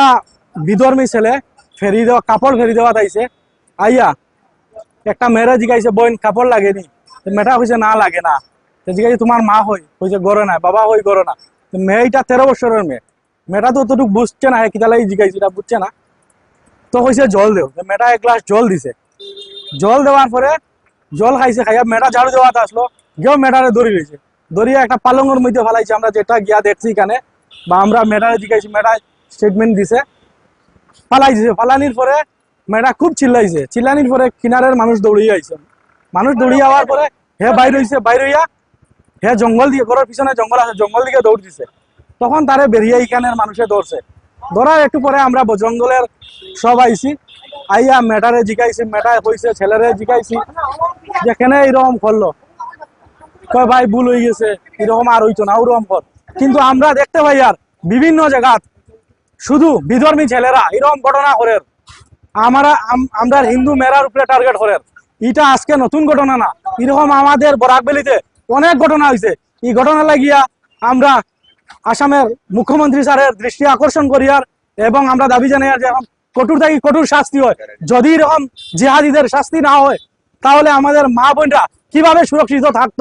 একটা বিধর্মী ছেলে ফেরি দেওয়া কাপড় ফেরি দেওয়া তাইছে আইয়া একটা মেয়েরা জিগাইছে বোন কাপড় লাগেনি, মেয়েটা হয়েছে না লাগে না, জিগাইছে তোমার মা হয়েছে গড়ে না, বাবা হই গড়ে না। মেয়েটা 13 বছরের মেয়ে, মেয়েটা তো অতটুকু বুঝছে না, কিতালাই জিগাইছে এটা বুঝছে না, তো হয়েছে জল দেও। মেয়েটা 1 গ্লাস জল দিছে, জল দেওয়ার পরে জল খাইছে, খাইয়া মেয়েটা ঝাড়ু দেওয়াতে আসলো, গিয়েও মেয়েটারে দড়ি রয়েছে, দড়িয়ে একটা পালঙ্গের মধ্যে ফেলাইছে। আমরা যেটা গিয়া দেখছি এখানে, বা আমরা মেয়েটারে জিগাইছি, মেয়েটা স্টেটমেন্ট দিছে, ফালাই দিছে। ফালানির পরে মেয়েটা খুব চিল্লাইছে, চিল্লানির পরে কিনারের মানুষ দৌড়িয়ে আইছে, মানুষ দৌড়িয়ে যাওয়ার পরে হে বাইর হইছে, বাইর হইয়া হে জঙ্গল দিয়ে, ঘরের পিছনে জঙ্গল আছে, জঙ্গল দিকে দৌড় দিছে। তখন তারে বেরিয়ে এখানের মানুষে ধরছে, ধরার একটু পরে আমরা জঙ্গলের সব আইছি, আইয়া মেটারে জিগাইছি, মেটা কইছে ছেলেরে জিগাইছি যে কেন এরকম করলো, কয় ভাই ভুল হয়ে গেছে, এরকম আর হইতো না, ওরকম কর। কিন্তু আমরা দেখতে পাই আর বিভিন্ন জায়গা শুধু বিধর্মী ছেলেরা এরকম ঘটনা করে, আমরা হিন্দু মেয়েরার উপরে টার্গেট করে। এটা আজকে নতুন ঘটনা না, এরকম আমাদের বরাকবেলিতে অনেক ঘটনা হয়েছে। এই ঘটনা লাগিয়া আমরা আসামের মুখ্যমন্ত্রী স্যারের দৃষ্টি আকর্ষণ করিয়ার, এবং আমরা দাবি জানাই যে কঠোর থেকে কঠোর শাস্তি হয়। যদি এরকম জিহাদিদের শাস্তি না হয়, তাহলে আমাদের মা বোনরা কিভাবে সুরক্ষিত থাকতো।